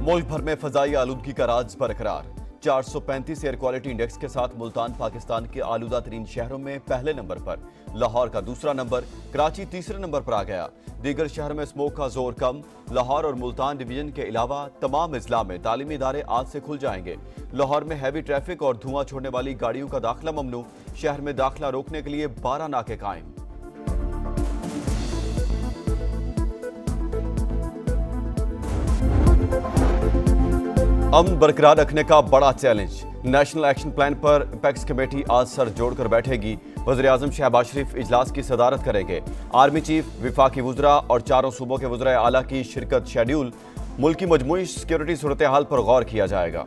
मुल्क भर में फजाई आलूदगी का राज बरकरार। 435 एयर क्वालिटी इंडेक्स के साथ मुल्तान पाकिस्तान के आलूदा तरीन शहरों में पहले नंबर पर, लाहौर का दूसरा नंबर, कराची तीसरे नंबर पर आ गया। दीगर शहर में स्मोक का जोर कम। लाहौर और मुल्तान डिवीजन के अलावा तमाम अजला में तालीमी इदारे आज से खुल जाएंगे। लाहौर में हैवी ट्रैफिक और धुआं छोड़ने वाली गाड़ियों का दाखिला ममनू। शहर में दाखिला रोकने के लिए 12 नाके कायम। अमन बरकरार रखने का बड़ा चैलेंज। नेशनल एक्शन प्लान पर अपेक्स कमेटी आज सर जोड़कर बैठेगी। वज़ीर-ए-आज़म शहबाज शरीफ इजलास की सदारत करेंगे। आर्मी चीफ, विफाकी वुज़रा और चारों सूबों के वज़ीर आला की शिरकत शेड्यूल। मुल्क की मजमूई सिक्योरिटी सूरत हाल पर गौर किया जाएगा।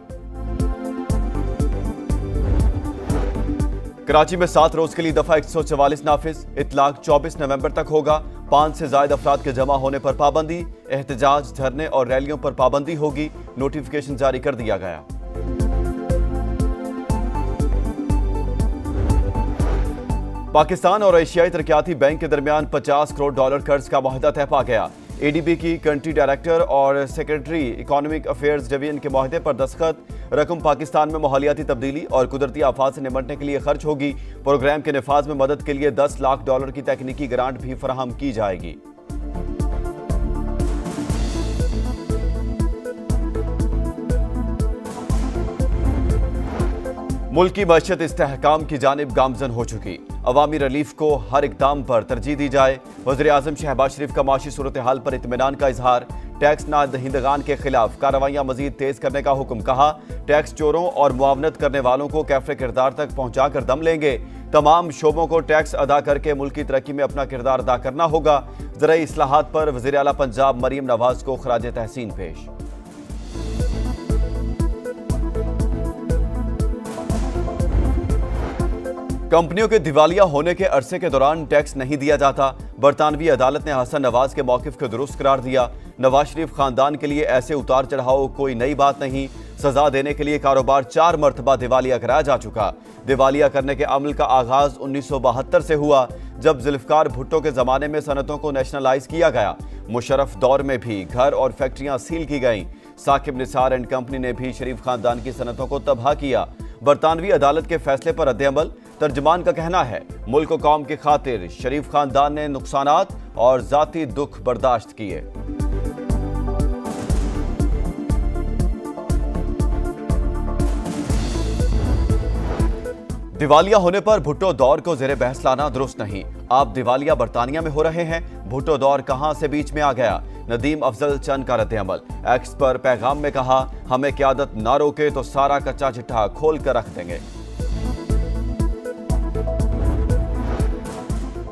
कराची में 7 रोज के लिए दफा 144 नाफिज। इतलाक 24 नवंबर तक होगा। 5 से ज्यादा अफराद के जमा होने पर पाबंदी। एहतजाज, धरने और रैलियों पर पाबंदी होगी। नोटिफिकेशन जारी कर दिया गया। पाकिस्तान और एशियाई तरक्याती बैंक के दरमियान $50 करोड़ कर्ज का मुआहदा तय पा गया। एडीबी की कंट्री डायरेक्टर और सेक्रेटरी इकोनॉमिक अफेयर्स डिवीजन के मुआहदे पर दस्तखत। रकम पाकिस्तान में माहौलियाती तब्दीली और कुदरती आफात से निपटने के लिए खर्च होगी। प्रोग्राम के नफाज में मदद के लिए $10 लाख की तकनीकी ग्रांट भी फराहम की जाएगी। मुल्क की मईशत इस्तेहकाम की जानिब गामजन हो चुकी। अवामी रिलीफ को हर इकदाम पर तरजीह दी जाए। वज़ीर-ए-आज़म शहबाज शरीफ का माशी सूरत हाल पर इत्मीनान का इजहार। टैक्स ना दहिंदगान के खिलाफ कार्रवाइयां मजीद तेज करने का हुक्म। कहा, टैक्स चोरों और मुआवनत करने वालों को कैफे किरदार तक पहुंचा कर दम लेंगे। तमाम शोबों को टैक्स अदा करके मुल्क की तरक्की में अपना किरदार अदा करना होगा। ज़राई इस्लाहात पर वज़ीर आला पंजाब मरीम नवाज को खराज तहसीन पेश। कंपनियों के दिवालिया होने के अरसे के दौरान टैक्स नहीं दिया जाता। बरतानवी अदालत ने हसन नवाज के मौक़िफ़ को दुरुस्त करार दिया। नवाज शरीफ खानदान के लिए ऐसे उतार चढ़ाव कोई नई बात नहीं। सजा देने के लिए कारोबार 4 मरतबा दिवालिया कराया जा चुका। दिवालिया करने के अमल का आगाज 1972 से हुआ, जब जुल्फ़िकार भुट्टो के ज़माने में सनतों को नेशनलाइज किया गया। मुशर्रफ दौर में भी घर और फैक्ट्रियां सील की गईं। साकिब निसार एंड कंपनी ने भी शरीफ खानदान की सनतों को तबाह किया। बरतानवी अदालत के फैसले पर रद्द-ए-अमल। तर्जमान का कहना है, मुल्क और कौम की खातिर शरीफ खानदान ने नुकसानात और जाती दुख बर्दाश्त किए। दिवालिया होने पर भुट्टो दौर को ज़ेरे बहस लाना दुरुस्त नहीं। आप दिवालिया बरतानिया में हो रहे हैं, भुट्टो दौर कहां से बीच में आ गया। नदीम अफजल चंद का रद्द-ए-अमल। एक्स पर पैगाम में कहा, हमें क़यादत ना रोके तो सारा कच्चा चिट्ठा खोल कर रख देंगे।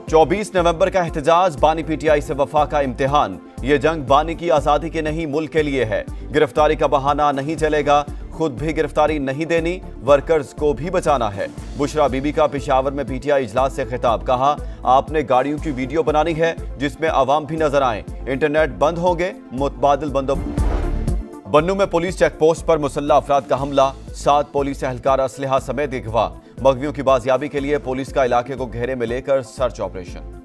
24 नवंबर का एहतजाज, बानी पीटीआई से वफा का इम्तिहान। ये जंग बानी की आज़ादी के नहीं, मुल्क के लिए है। गिरफ्तारी का बहाना नहीं चलेगा। खुद भी गिरफ्तारी नहीं देनी, वर्कर्स को भी बचाना है। बुशरा बीबी का पेशावर में पीटीआई इजलास से खिताब। कहा, आपने गाड़ियों की वीडियो बनानी है जिसमें अवाम भी नजर आए। इंटरनेट बंद होंगे, मुतबादिल बंदोबस्त। बन्नू में पुलिस चेक पोस्ट पर मुसल्लह अफराद का हमला। 7 पुलिस एहलकार असलहा समेत अगवा। मगवियों की बाजियाबी के लिए पुलिस का इलाके को घेरे में लेकर सर्च ऑपरेशन।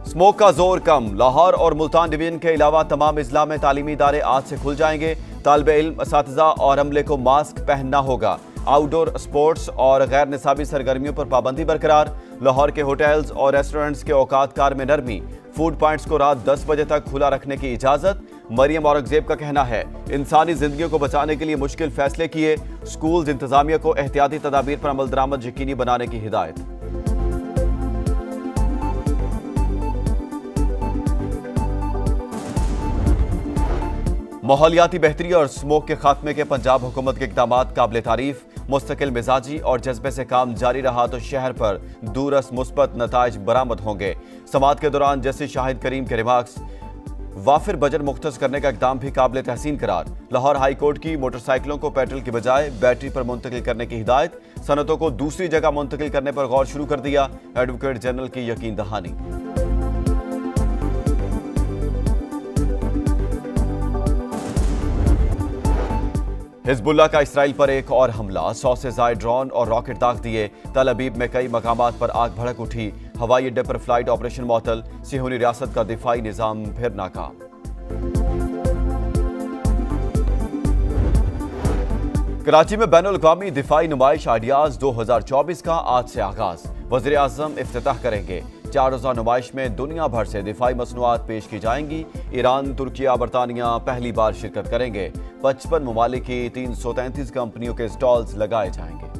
स्मोक का जोर कम। लाहौर और मुल्तान डिवीजन के अलावा तमाम अजला में तालीमी इदारे आज से खुल जाएंगे। तालिबे इल्म, असातिज़ा और अमले को मास्क पहनना होगा। आउटडोर स्पोर्ट्स और गैर निसाबी सरगर्मियों पर पाबंदी बरकरार। लाहौर के होटल्स और रेस्टोरेंट्स के औकात कार में नरमी। फूड पॉइंट्स को रात 10 बजे तक खुला रखने की इजाजत। मरियम औरंगजेब का कहना है, इंसानी जिंदगियों को बचाने के लिए मुश्किल फैसले किए। स्कूल इंतजामिया को एहतियाती तदाबीर पर अमल दरामद यकीनी बनाने की हिदायत। माहौलियाती बेहतरी और स्मोक के खात्मे के पंजाब हुकूमत के इक़दामात काबिल तारीफ। मुस्तकिल मिजाजी और जज्बे से काम जारी रहा तो शहर पर दूरस मुस्बत नताइज बरामद होंगे। समात के दौरान जस्टिस शाहिद करीम के रिमार्क्स। वाफिर बजट मुख्तस करने का इक़दाम भी काबिल तहसीन करार। लाहौर हाई कोर्ट की मोटरसाइकिलों को पेट्रोल की बजाय बैटरी पर मुंतकिल करने की हिदायत। सनतों को दूसरी जगह मुंतकिल करने पर गौर शुरू कर दिया। एडवोकेट जनरल की यकीन दहानी। हिजबुल्लाह का इसराइल पर एक और हमला, 100 से ज्यादा ड्रोन और रॉकेट दाग दिए। तल अबीब में कई मकामात पर आग भड़क उठी। हवाई अड्डे पर फ्लाइट ऑपरेशन मअतल। सिहूनी रियासत का दिफाई निजाम फिर नाकाम। कराची में बैनुल-अक़वामी दिफाई नुमाइश आइडियाज 2024 का आज से आगाज। वज़ीर आज़म इफ्तिताह करेंगे। 4 रोज़ा नुमाइश में दुनिया भर से दिफाई मसनूआत पेश की जाएंगी। ईरान, तुर्किया, बरतानिया पहली बार शिरकत करेंगे। 55 ममालिक की 333 कंपनियों के स्टॉल्स लगाए जाएंगे।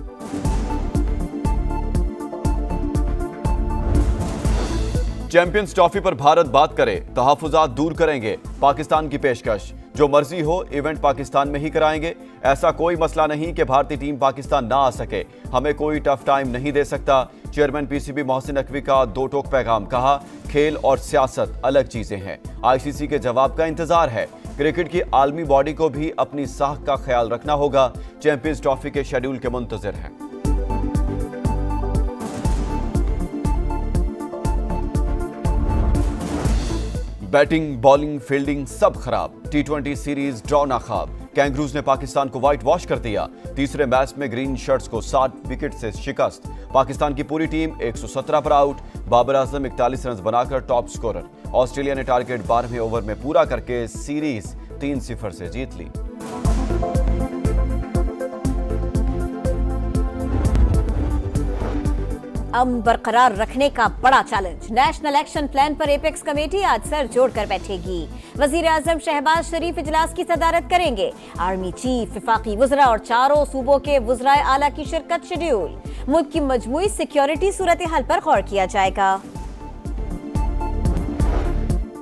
चैंपियंस ट्रॉफी पर भारत बात करे, तहफ़्फ़ुज़ात दूर करेंगे। पाकिस्तान की पेशकश, जो मर्जी हो इवेंट पाकिस्तान में ही कराएंगे। ऐसा कोई मसला नहीं कि भारतीय टीम पाकिस्तान ना आ सके। हमें कोई टफ टाइम नहीं दे सकता। चेयरमैन पीसीबी मोहसिन नकवी का दो टोक पैगाम। कहा, खेल और सियासत अलग चीजें हैं। आईसीसी के जवाब का इंतजार है। क्रिकेट की आलमी बॉडी को भी अपनी साख का ख्याल रखना होगा। चैंपियंस ट्रॉफी के शेड्यूल के मुंतजिर हैं। बैटिंग, बॉलिंग, फील्डिंग सब खराब। T20 series draw नाखाब। कैंगरूज ने पाकिस्तान को व्हाइट वॉश कर दिया। तीसरे मैच में ग्रीन शर्ट्स को 60 विकेट से शिकस्त। पाकिस्तान की पूरी टीम 117 पर आउट। बाबर आजम 41 रन बनाकर टॉप स्कोरर। ऑस्ट्रेलिया ने टारगेट 12वें ओवर में पूरा करके सीरीज 3-0 से जीत ली। अमन बरकरार रखने का बड़ा चैलेंज। नेशनल एक्शन प्लान पर एपेक्स कमेटी आज सर जोड़कर बैठेगी। वजीर आजम शहबाज शरीफ इजलास की सदारत करेंगे। आर्मी चीफ, विफाकी वुज़रा और चारों सूबों के वुज़राए आला की शिरकत शेड्यूल। मुल्क की मजमूई सिक्योरिटी सूरत हाल पर गौर किया जाएगा।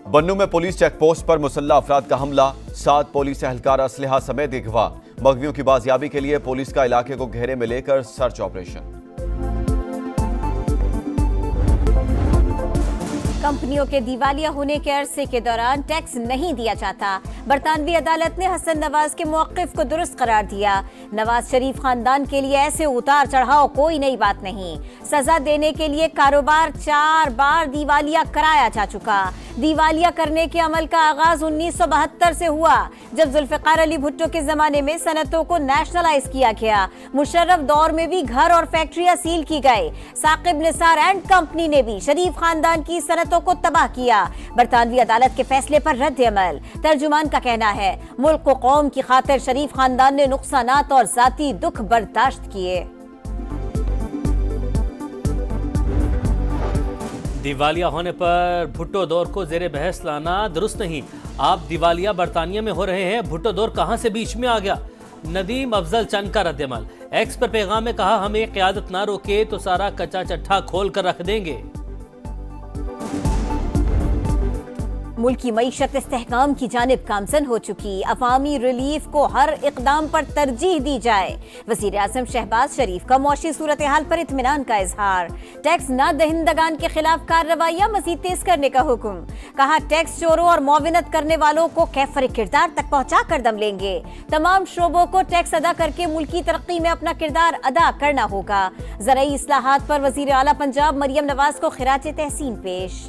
बन्नू में पुलिस चेक पोस्ट पर मुसल्लह अफराद का हमला। 7 पुलिस एहलकार असलहा समेत अगवा। मगवियों की बाजियाबी के लिए पुलिस का इलाके को घेरे में लेकर सर्च ऑपरेशन। कंपनियों के दिवालिया होने के अरसे के दौरान टैक्स नहीं दिया जाता। बरतानवी अदालत ने हसन नवाज के मौक़िफ़ को दुरुस्त करार दिया। नवाज शरीफ खानदान के लिए ऐसे उतार चढ़ाव कोई नई बात नहीं। सजा देने के लिए कारोबार 4 बार दिवालिया कराया जा चुका। दिवालिया करने के अमल का आगाज 1972 से हुआ, जब जुल्फ़िकार अली भुट्टो के जमाने में सनतों को नेशनलाइज किया गया। मुशर्रफ दौर में भी घर और फैक्ट्रियां सील की गई। साकिब निसार एंड कंपनी ने भी शरीफ खानदान की सनतों को तबाह किया। बरतानवी अदालत के फैसले पर रद्द अमल। तर्जुमान का कहना है, मुल्क व कौम की खातिर शरीफ खानदान ने नुकसानात और जाती दुख बर्दाश्त किए। दिवालिया होने पर भुट्टो दौर को जेरे बहस लाना दुरुस्त नहीं। आप दिवालिया बरतानिया में हो रहे हैं, भुट्टो दौर कहां से बीच में आ गया? नदीम अफजल चंद का रद्दअमल। एक्स पर पैगाम में कहा, हमें क़यादत ना रोके तो सारा कच्चा चट्ठा खोल कर रख देंगे। मुल्क की मईशत इस्तेहकाम की जानिब गामजन हो चुकी। अवामी रिलीफ को हर इकदाम पर तरजीह दी जाए। वज़ीर आज़म शहबाज शरीफ का मौशी सूरत हाल पर इत्मीनान का इजहार। टैक्स न दहिंदगान के खिलाफ कार्रवाइयां मजीद तेज करने का हुक्म। कहा, टैक्स चोरों और मुआविनत करने वालों को कैफर किरदार तक पहुंचा कर दम लेंगे। तमाम शोबों को टैक्स अदा करके मुल्क की तरक्की में अपना किरदार अदा करना होगा। ज़राई इस्लाहात पर वज़ीर आला पंजाब मरियम नवाज को खिराज तहसीन पेश।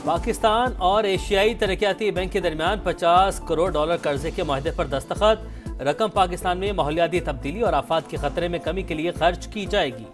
पाकिस्तान और एशियाई तरक्याती बैंक के दरमियान $50 करोड़ कर्जे के मुआहदे पर दस्तखत। रकम पाकिस्तान में माहौलियाती तब्दीली और आफात के खतरे में कमी के लिए खर्च की जाएगी।